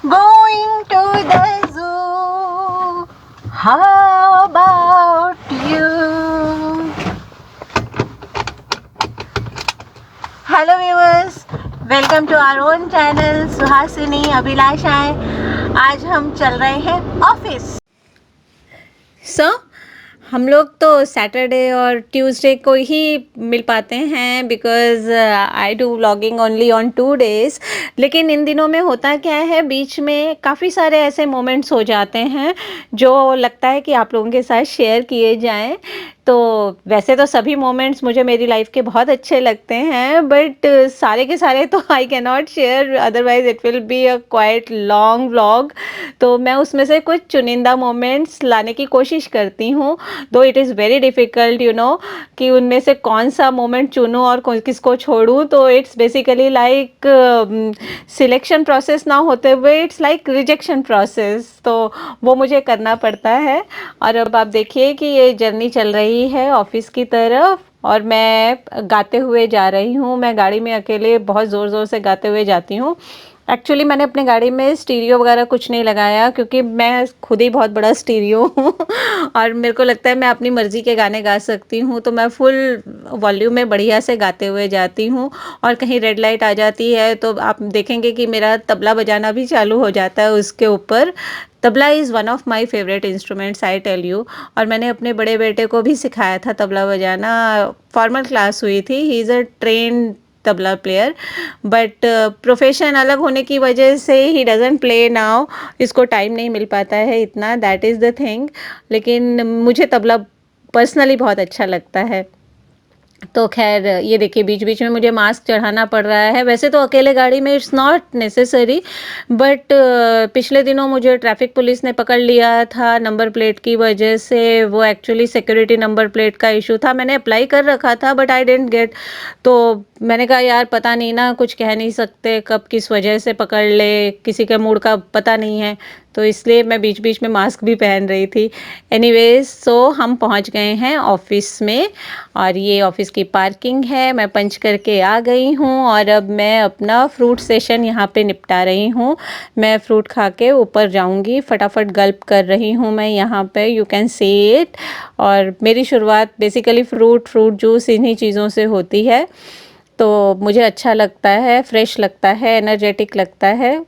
Going to the zoo. How about you? Hello viewers, welcome to our own channel Suhasini अभिलाषाएं। आज हम चल रहे हैं ऑफिस। हम लोग तो सैटरडे और ट्यूसडे को ही मिल पाते हैं because I do vlogging only on 2 days। लेकिन इन दिनों में होता क्या है, बीच में काफ़ी सारे ऐसे मोमेंट्स हो जाते हैं जो लगता है कि आप लोगों के साथ शेयर किए जाएं। तो वैसे तो सभी मोमेंट्स मुझे मेरी लाइफ के बहुत अच्छे लगते हैं, बट सारे के सारे तो I can not share, otherwise it will be a quite long vlog. तो मैं उसमें से कुछ चुनिंदा मोमेंट्स लाने की कोशिश करती हूँ, दो इट इज़ वेरी डिफ़िकल्ट कि उनमें से कौन सा मोमेंट चुनूँ और किसको छोड़ूँ। तो it's basically like selection process ना होते हुए इट्स लाइक रिजेक्शन प्रोसेस, तो वो मुझे करना पड़ता है। और अब आप देखिए कि ये जर्नी चल रही है ऑफिस की तरफ और मैं गाते हुए जा रही हूँ। मैं गाड़ी में अकेले बहुत ज़ोर ज़ोर से गाते हुए जाती हूँ। एक्चुअली मैंने अपने गाड़ी में स्टीरियो वगैरह कुछ नहीं लगाया क्योंकि मैं खुद ही बहुत बड़ा स्टीरियो हूँ और मेरे को लगता है मैं अपनी मर्ज़ी के गाने गा सकती हूँ, तो मैं फुल वॉल्यूम में बढ़िया से गाते हुए जाती हूँ। और कहीं रेड लाइट आ जाती है तो आप देखेंगे कि मेरा तबला बजाना भी चालू हो जाता है उसके ऊपर। Tabla is one of my favourite instruments, I tell you. और मैंने अपने बड़े बेटे को भी सिखाया था तबला बजाना, फॉर्मल क्लास हुई थी। He is a trained tabla player, but profession अलग होने की वजह से ही डजंट प्ले नाउ। इसको टाइम नहीं मिल पाता है इतना, दैट इज़ द थिंग। लेकिन मुझे तबला पर्सनली बहुत अच्छा लगता है। तो खैर ये देखिए बीच बीच में मुझे मास्क चढ़ाना पड़ रहा है। वैसे तो अकेले गाड़ी में इट्स नॉट नेसेसरी, बट पिछले दिनों मुझे ट्रैफिक पुलिस ने पकड़ लिया था नंबर प्लेट की वजह से। वो एक्चुअली सिक्योरिटी नंबर प्लेट का इशू था, मैंने अप्लाई कर रखा था बट आई डेंट गेट। तो मैंने कहा यार पता नहीं ना, कुछ कह नहीं सकते कब किस वजह से पकड़ ले, किसी के मूड का पता नहीं है, तो इसलिए मैं बीच बीच में मास्क भी पहन रही थी। एनीवेज सो हम पहुंच गए हैं ऑफिस में और ये ऑफिस की पार्किंग है। मैं पंच करके आ गई हूँ और अब मैं अपना फ्रूट सेशन यहाँ पे निपटा रही हूँ। मैं फ्रूट खा के ऊपर जाऊँगी, फटाफट गल्प कर रही हूँ मैं यहाँ पे, यू कैन सी इट। और मेरी शुरुआत बेसिकली फ्रूट जूस इन्हीं चीज़ों से होती है, तो मुझे अच्छा लगता है, फ्रेश लगता है, एनर्जेटिक लगता है।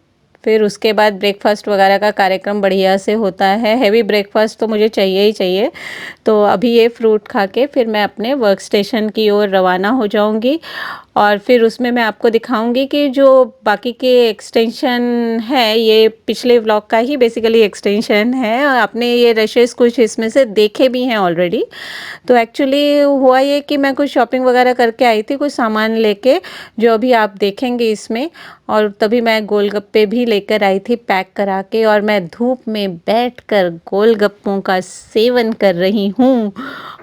फिर उसके बाद ब्रेकफास्ट वगैरह का कार्यक्रम बढ़िया से होता है। हेवी ब्रेकफास्ट तो मुझे चाहिए ही चाहिए। तो अभी ये फ्रूट खा के फिर मैं अपने वर्क स्टेशन की ओर रवाना हो जाऊंगी और फिर उसमें मैं आपको दिखाऊंगी कि जो बाकी के एक्सटेंशन है, ये पिछले व्लॉग का ही बेसिकली एक्सटेंशन है। आपने ये रशेस कुछ इसमें से देखे भी हैं ऑलरेडी। तो एक्चुअली हुआ ये कि मैं कुछ शॉपिंग वगैरह करके आई थी, कुछ सामान लेके, जो अभी आप देखेंगे इसमें। और तभी मैं गोलगप्पे भी लेकर आई थी पैक करा के, और मैं धूप में बैठकर गोलगप्पों का सेवन कर रही हूँ।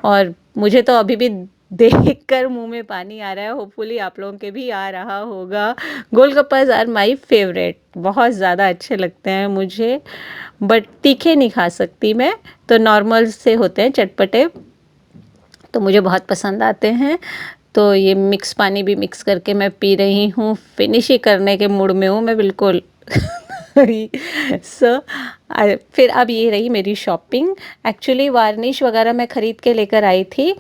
और मुझे तो अभी भी देखकर मुंह में पानी आ रहा है, होपफुली आप लोगों के भी आ रहा होगा। गोलगप्पाज आर माय फेवरेट, बहुत ज़्यादा अच्छे लगते हैं मुझे, बट तीखे नहीं खा सकती मैं, तो नॉर्मल से होते हैं चटपटे, तो मुझे बहुत पसंद आते हैं। तो ये मिक्स पानी भी मिक्स करके मैं पी रही हूँ, फिनिश ही करने के मूड में हूँ मैं बिल्कुल। सो फिर अब ये रही मेरी शॉपिंग। एक्चुअली वार्निश वगैरह मैं ख़रीद के लेकर आई थी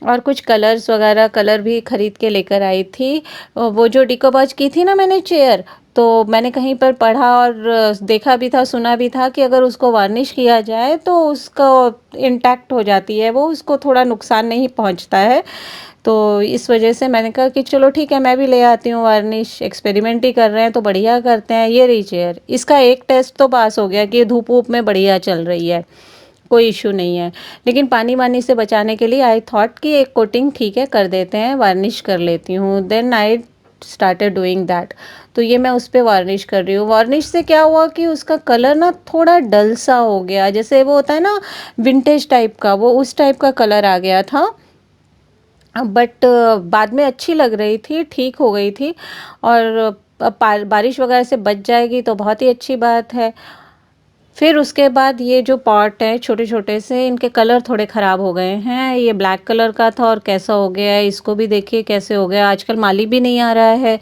और कुछ कलर्स वगैरह कलर भी ख़रीद के लेकर आई थी। वो जो डिकोबाज की थी ना मैंने चेयर, तो मैंने कहीं पर पढ़ा और देखा भी था, सुना भी था कि अगर उसको वार्निश किया जाए तो उसका इंटैक्ट हो जाती है, वो उसको थोड़ा नुकसान नहीं पहुंचता है। तो इस वजह से मैंने कहा कि चलो ठीक है, मैं भी ले आती हूँ वार्निश, एक्सपेरिमेंट ही कर रहे हैं तो बढ़िया करते हैं। ये रही चेयर, इसका एक टेस्ट तो पास हो गया कि ये धूप वूप में बढ़िया चल रही है, कोई इशू नहीं है। लेकिन पानी वानी से बचाने के लिए आई थॉट कि एक कोटिंग ठीक है कर देते हैं, वार्निश कर लेती हूँ। Then I started doing that. तो ये मैं उस पर वार्निश कर रही हूँ। वार्निश से क्या हुआ कि उसका कलर ना थोड़ा डल सा हो गया, जैसे वो होता है ना विंटेज टाइप का, वो उस टाइप का कलर आ गया था। बट बाद में अच्छी लग रही थी, ठीक हो गई थी। और बारिश वगैरह से बच जाएगी तो बहुत ही अच्छी बात है। फिर उसके बाद ये जो पॉट है छोटे छोटे से, इनके कलर थोड़े ख़राब हो गए हैं। ये ब्लैक कलर का था और कैसा हो गया है, इसको भी देखिए कैसे हो गया। आजकल माली भी नहीं आ रहा है,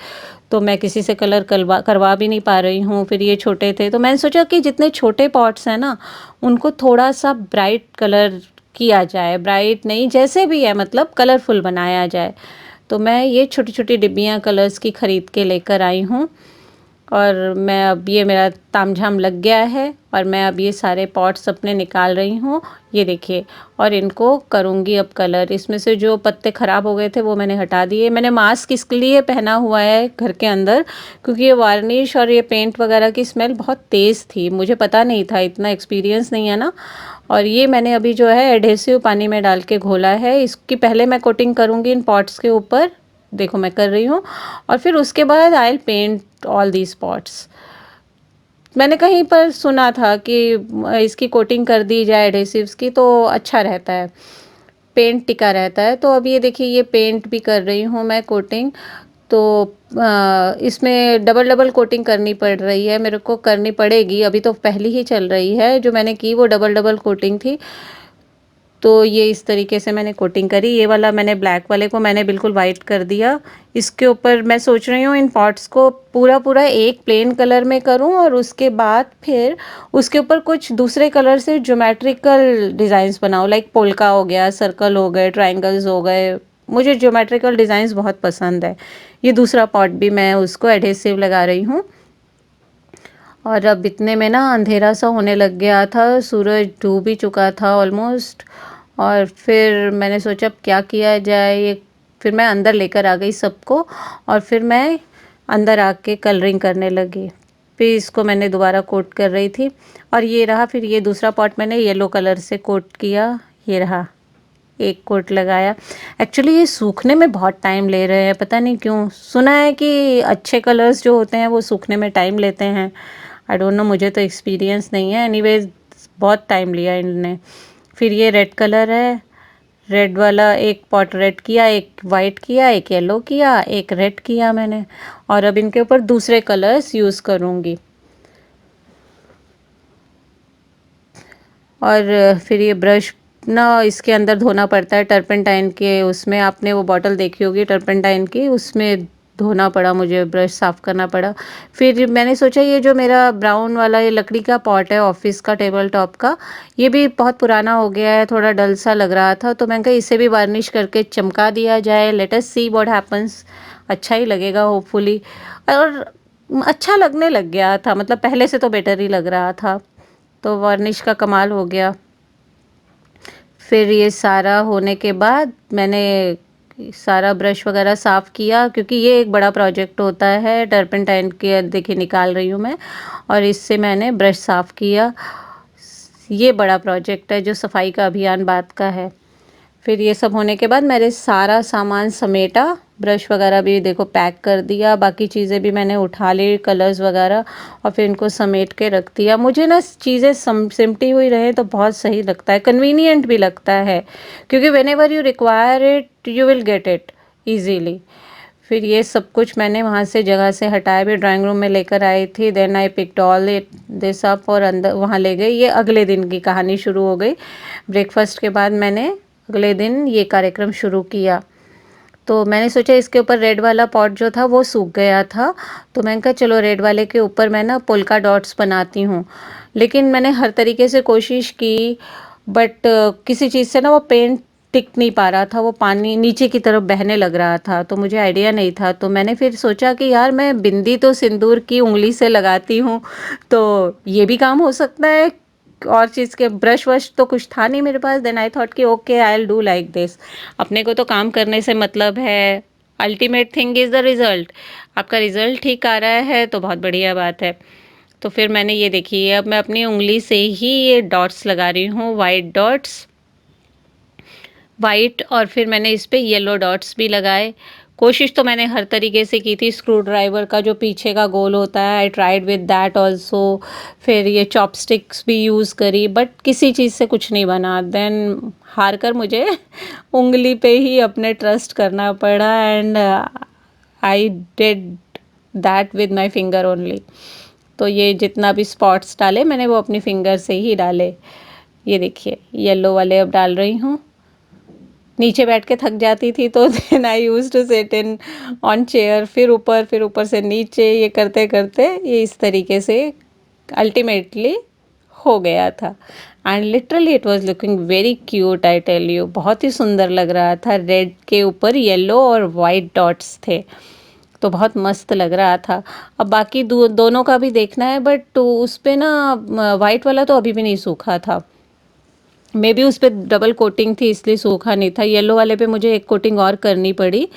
तो मैं किसी से कलर करवा भी नहीं पा रही हूँ। फिर ये छोटे थे तो मैंने सोचा कि जितने छोटे पॉट्स हैं ना उनको थोड़ा सा ब्राइट कलर किया जाए, ब्राइट नहीं जैसे भी है मतलब कलरफुल बनाया जाए। तो मैं ये छोटी छोटी डिब्बियाँ कलर्स की ख़रीद के लेकर आई हूँ और मैं अब ये मेरा तामझाम लग गया है और मैं अब ये सारे पॉट्स अपने निकाल रही हूँ। ये देखिए, और इनको करूँगी अब कलर। इसमें से जो पत्ते ख़राब हो गए थे वो मैंने हटा दिए। मैंने मास्क इसके लिए पहना हुआ है घर के अंदर क्योंकि ये वार्निश और ये पेंट वगैरह की स्मेल बहुत तेज़ थी, मुझे पता नहीं था, इतना एक्सपीरियंस नहीं है ना। और ये मैंने अभी जो है एडहेसिव पानी में डाल के घोला है। इसकी पहले मैं कोटिंग करूँगी इन पॉट्स के ऊपर, देखो मैं कर रही हूँ, और फिर उसके बाद I will paint all these pots. मैंने कहीं पर सुना था कि इसकी कोटिंग कर दी जाए एडहेसिव्स की तो अच्छा रहता है, पेंट टिका रहता है। तो अब ये देखिए ये पेंट भी कर रही हूँ मैं कोटिंग। तो इसमें डबल डबल कोटिंग करनी पड़ रही है, मेरे को करनी पड़ेगी। अभी तो पहली ही चल रही है, जो मैंने की वो डबल डबल कोटिंग थी। तो ये इस तरीके से मैंने कोटिंग करी। ये वाला मैंने ब्लैक वाले को मैंने बिल्कुल वाइट कर दिया। इसके ऊपर मैं सोच रही हूँ इन पॉट्स को पूरा पूरा एक प्लेन कलर में करूँ और उसके बाद फिर उसके ऊपर कुछ दूसरे कलर से ज्योमेट्रिकल डिज़ाइंस बनाऊँ, लाइक पोल्का हो गया, सर्कल हो गए, ट्रायंगल्स हो गए। मुझे ज्योमेट्रिकल डिज़ाइंस बहुत पसंद है। ये दूसरा पॉट भी मैं उसको एडहेसिव लगा रही हूँ। और अब इतने में ना अंधेरा सा होने लग गया था, सूरज डूब भी चुका था ऑलमोस्ट। और फिर मैंने सोचा अब क्या किया जाए, ये फिर मैं अंदर लेकर आ गई सबको और फिर मैं अंदर आके कलरिंग करने लगी। फिर इसको मैंने दोबारा कोट कर रही थी और ये रहा। फिर ये दूसरा पॉट मैंने येलो कलर से कोट किया, ये रहा, एक कोट लगाया। एक्चुअली ये सूखने में बहुत टाइम ले रहे हैं, पता नहीं क्यों। सुना है कि अच्छे कलर्स जो होते हैं वो सूखने में टाइम लेते हैं, आई डोंट नो, मुझे तो एक्सपीरियंस नहीं है। एनीवेज बहुत टाइम लिया इनने। फिर ये रेड कलर है, रेड वाला एक पॉट रेड किया, एक वाइट किया, एक येलो किया, एक रेड किया मैंने। और अब इनके ऊपर दूसरे कलर्स यूज़ करूँगी। और फिर ये ब्रश ना इसके अंदर धोना पड़ता है टर्पेंटाइन के, उसमें आपने वो बॉटल देखी होगी टर्पेंटाइन की, उसमें धोना पड़ा मुझे, ब्रश साफ़ करना पड़ा। फिर मैंने सोचा ये जो मेरा ब्राउन वाला ये लकड़ी का पॉट है ऑफिस का टेबल टॉप का, ये भी बहुत पुराना हो गया है, थोड़ा डल सा लग रहा था। तो मैंने कहा इसे भी वार्निश करके चमका दिया जाए, let us see what happens. अच्छा ही लगेगा होपफुली। और अच्छा लगने लग गया था, मतलब पहले से तो बेटर ही लग रहा था। तो वार्निश का कमाल हो गया। फिर ये सारा होने के बाद मैंने सारा ब्रश वगैरह साफ़ किया क्योंकि ये एक बड़ा प्रोजेक्ट होता है। टर्पेंटाइन के देखिए निकाल रही हूँ मैं, और इससे मैंने ब्रश साफ़ किया। ये बड़ा प्रोजेक्ट है जो सफाई का अभियान बाद का है। फिर ये सब होने के बाद मैंने सारा सामान समेटा, ब्रश वगैरह भी देखो पैक कर दिया, बाकी चीज़ें भी मैंने उठा ली, कलर्स वगैरह, और फिर इनको समेट के रख दिया। मुझे ना चीज़ें सिमटी हुई रहे तो बहुत सही लगता है, कन्वीनियंट भी लगता है, क्योंकि when ever you require it you will get it easily. फिर ये सब कुछ मैंने वहाँ से जगह से हटाया, भी ड्राइंग रूम में लेकर आई थी। Then I picked all it this up और अंदर वहाँ ले गई। ये अगले दिन की कहानी शुरू हो गई। ब्रेकफास्ट के बाद मैंने अगले दिन ये कार्यक्रम शुरू किया। तो मैंने सोचा इसके ऊपर रेड वाला पॉट जो था वो सूख गया था, तो मैंने कहा चलो रेड वाले के ऊपर मैं ना पोल्का डॉट्स बनाती हूँ। लेकिन मैंने हर तरीके से कोशिश की, बट किसी चीज़ से ना वो पेंट टिक नहीं पा रहा था, वो पानी नीचे की तरफ बहने लग रहा था, तो मुझे आइडिया नहीं था। तो मैंने फिर सोचा कि यार मैं बिंदी तो सिंदूर की उंगली से लगाती हूँ, तो ये भी काम हो सकता है। और चीज़ के ब्रश वश तो कुछ था नहीं मेरे पास। देन आई थॉट कि okay I will do like this. अपने को तो काम करने से मतलब है, ultimate thing is the result. आपका रिज़ल्ट ठीक आ रहा है तो बहुत बढ़िया बात है। तो फिर मैंने ये देखिए अब मैं अपनी उंगली से ही ये डॉट्स लगा रही हूँ, वाइट डॉट्स, वाइट, और फिर मैंने इस पे येलो डॉट्स भी लगाए। कोशिश तो मैंने हर तरीके से की थी, स्क्रू ड्राइवर का जो पीछे का गोल होता है I tried with that also. फिर ये चॉपस्टिक्स भी यूज़ करी, बट किसी चीज़ से कुछ नहीं बना। देन हार कर मुझे उंगली पे ही अपने ट्रस्ट करना पड़ा, and I did that with my finger only. तो ये जितना भी स्पॉट्स डाले मैंने वो अपनी फिंगर से ही डाले। ये देखिए येलो वाले अब डाल रही हूँ। नीचे बैठ के थक जाती थी तो then I used to sit in on chair, फिर ऊपर से नीचे, ये करते करते ये इस तरीके से अल्टीमेटली हो गया था। And literally it was looking very cute, I tell you, बहुत ही सुंदर लग रहा था। रेड के ऊपर येलो और वाइट डॉट्स थे, तो बहुत मस्त लग रहा था। अब बाकी दोनों का भी देखना है, बट उस पे ना वाइट वाला तो अभी भी नहीं सूखा था। मे बी उस पर डबल कोटिंग थी इसलिए सूखा नहीं था। येलो वाले पे मुझे एक कोटिंग और करनी पड़ी,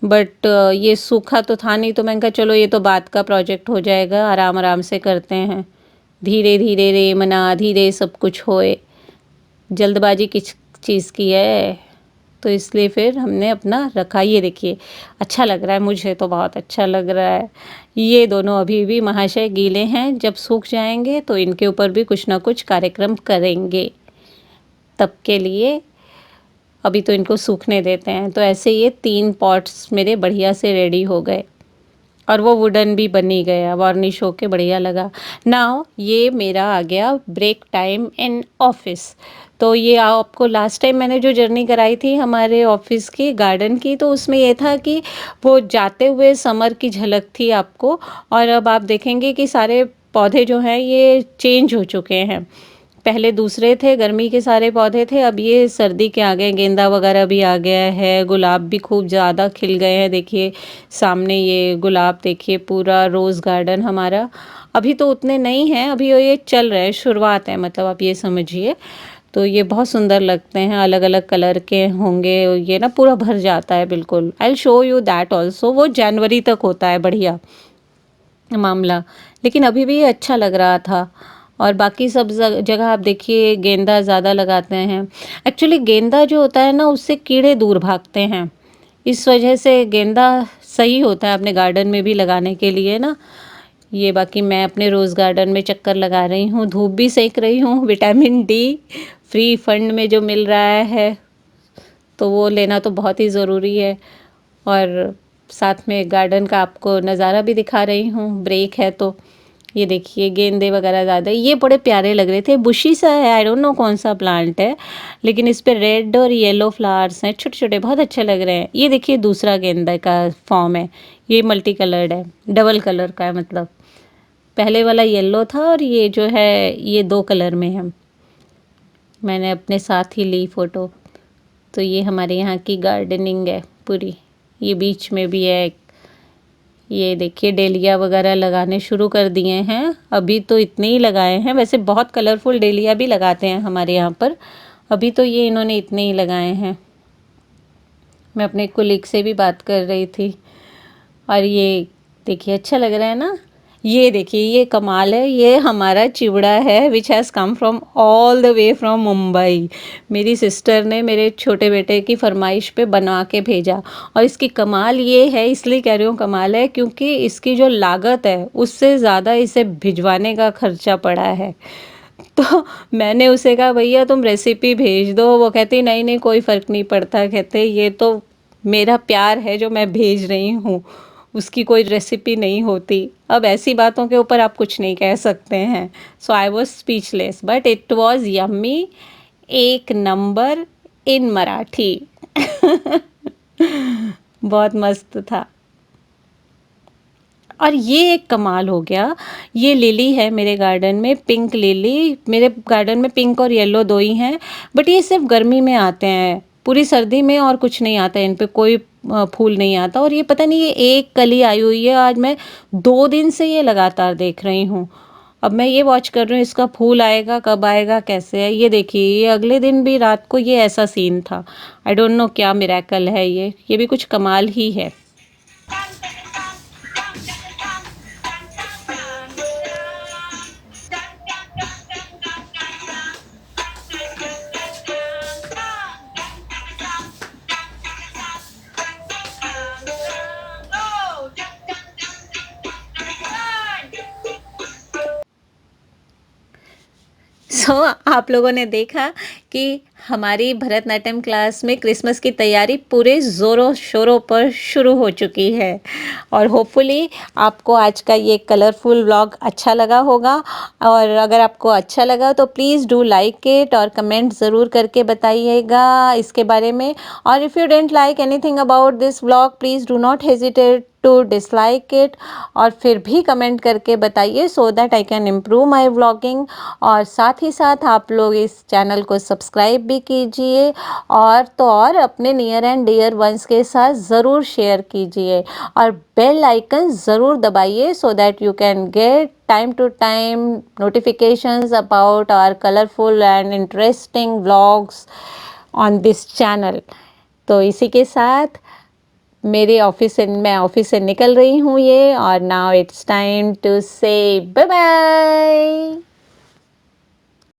बट ये सूखा तो था नहीं, तो मैंने कहा चलो ये तो बाद का प्रोजेक्ट हो जाएगा, आराम आराम से करते हैं, धीरे धीरे रे मना धीरे सब कुछ होए, जल्दबाजी किस चीज़ की है। तो इसलिए फिर हमने अपना रखा। ये देखिए अच्छा लग रहा है, मुझे तो बहुत अच्छा लग रहा है। ये दोनों अभी भी महाशय गीले हैं, जब सूख जाएंगे तो इनके ऊपर भी कुछ ना कुछ कार्यक्रम करेंगे। तब के लिए अभी तो इनको सूखने देते हैं। तो ऐसे ये 3 पॉट्स मेरे बढ़िया से रेडी हो गए, और वो वुडन भी बनी गया, वार्निश होके बढ़िया लगा। नाउ ये मेरा आ गया ब्रेक टाइम इन ऑफिस। तो ये आपको लास्ट टाइम मैंने जो जर्नी कराई थी हमारे ऑफिस की गार्डन की, तो उसमें ये था कि वो जाते हुए समर की झलक थी आपको, और अब आप देखेंगे कि सारे पौधे जो हैं ये चेंज हो चुके हैं। पहले दूसरे थे, गर्मी के सारे पौधे थे, अब ये सर्दी के आ गए। गेंदा वगैरह भी आ गया है, गुलाब भी खूब ज़्यादा खिल गए हैं। देखिए सामने ये गुलाब, देखिए पूरा रोज़ गार्डन हमारा। अभी तो उतने नहीं हैं, अभी ये चल रहे हैं, शुरुआत है, मतलब आप ये समझिए। तो ये बहुत सुंदर लगते हैं, अलग अलग कलर के होंगे। ये ना पूरा भर जाता है बिल्कुल। I will show you that also. वो जनवरी तक होता है बढ़िया मामला, लेकिन अभी भी ये अच्छा लग रहा था। और बाकी सब जगह आप देखिए गेंदा ज़्यादा लगाते हैं। एक्चुअली गेंदा जो होता है ना, उससे कीड़े दूर भागते हैं, इस वजह से गेंदा सही होता है अपने गार्डन में भी लगाने के लिए ना। ये बाकी मैं अपने रोज़ गार्डन में चक्कर लगा रही हूँ, धूप भी सेक रही हूँ। विटामिन डी फ्री फंड में जो मिल रहा है तो वो लेना तो बहुत ही ज़रूरी है। और साथ में गार्डन का आपको नज़ारा भी दिखा रही हूँ, ब्रेक है तो। ये देखिए गेंदे वगैरह ज़्यादा, ये बड़े प्यारे लग रहे थे। बुशी सा है, आई डोंट नो कौन सा प्लांट है, लेकिन इस पे रेड और येलो फ्लावर्स हैं, छोटे छोटे, बहुत अच्छे लग रहे हैं। ये देखिए दूसरा गेंदा का फॉर्म है, ये मल्टी कलर्ड है, डबल कलर का है मतलब। पहले वाला येलो था और ये जो है ये 2 कलर में है। मैंने अपने साथ ही ली फ़ोटो। तो ये हमारे यहाँ की गार्डनिंग है पूरी। ये बीच में भी है, ये देखिए डेलिया वगैरह लगाने शुरू कर दिए हैं। अभी तो इतने ही लगाए हैं, वैसे बहुत कलरफुल डेलिया भी लगाते हैं हमारे यहाँ पर। अभी तो ये इन्होंने इतने ही लगाए हैं। मैं अपने कोलीग से भी बात कर रही थी। और ये देखिए अच्छा लग रहा है ना। ये देखिए ये कमाल है, ये हमारा चिवड़ा है which has come from all the way from Mumbai. मेरी सिस्टर ने मेरे छोटे बेटे की फरमाइश पे बना के भेजा। और इसकी कमाल ये है, इसलिए कह रही हूँ कमाल है, क्योंकि इसकी जो लागत है उससे ज़्यादा इसे भिजवाने का खर्चा पड़ा है। तो मैंने उसे कहा भैया तुम रेसिपी भेज दो। वो कहती नहीं नहीं कोई फ़र्क नहीं पड़ता, कहते ये तो मेरा प्यार है जो मैं भेज रही हूँ, उसकी कोई रेसिपी नहीं होती। अब ऐसी बातों के ऊपर आप कुछ नहीं कह सकते हैं। So I was speechless, but it was yummy, एक नंबर इन मराठी। बहुत मस्त था। और ये एक कमाल हो गया, ये लिली है मेरे गार्डन में, पिंक लिली। मेरे गार्डन में पिंक और येलो 2 ही हैं, बट ये सिर्फ गर्मी में आते हैं, पूरी सर्दी में और कुछ नहीं आता, इन पे कोई फूल नहीं आता। और ये पता नहीं, ये एक कली आई हुई है, आज मैं 2 दिन से ये लगातार देख रही हूँ। अब मैं ये वॉच कर रही हूँ इसका फूल आएगा, कब आएगा, कैसे है। ये देखिए ये अगले दिन भी रात को ये ऐसा सीन था। आई डोंट नो क्या मिरेकल है, ये भी कुछ कमाल ही है। सो आप लोगों ने देखा कि हमारी भरतनाट्यम क्लास में क्रिसमस की तैयारी पूरे ज़ोरों शोरों पर शुरू हो चुकी है और होपफुली आपको आज का ये कलरफुल व्लॉग अच्छा लगा होगा और अगर आपको अच्छा लगा तो प्लीज़ डू लाइक इट और कमेंट ज़रूर करके बताइएगा इसके बारे में और if you don't like anything about this vlog please do not hesitate to dislike it और फिर भी कमेंट करके बताइए so that I can improve my vlogging और साथ ही साथ आप लोग इस चैनल को सब्सक्राइब भी कीजिए और तो और अपने नियर एंड डियर वंस के साथ ज़रूर शेयर कीजिए और बेल आइकन ज़रूर दबाइए so that you can get time to time notifications about our colorful and interesting vlogs on this channel. तो इसी के साथ मैं ऑफिस से निकल रही हूँ ये और नाउ इट्स टाइम टू से बाय बाय।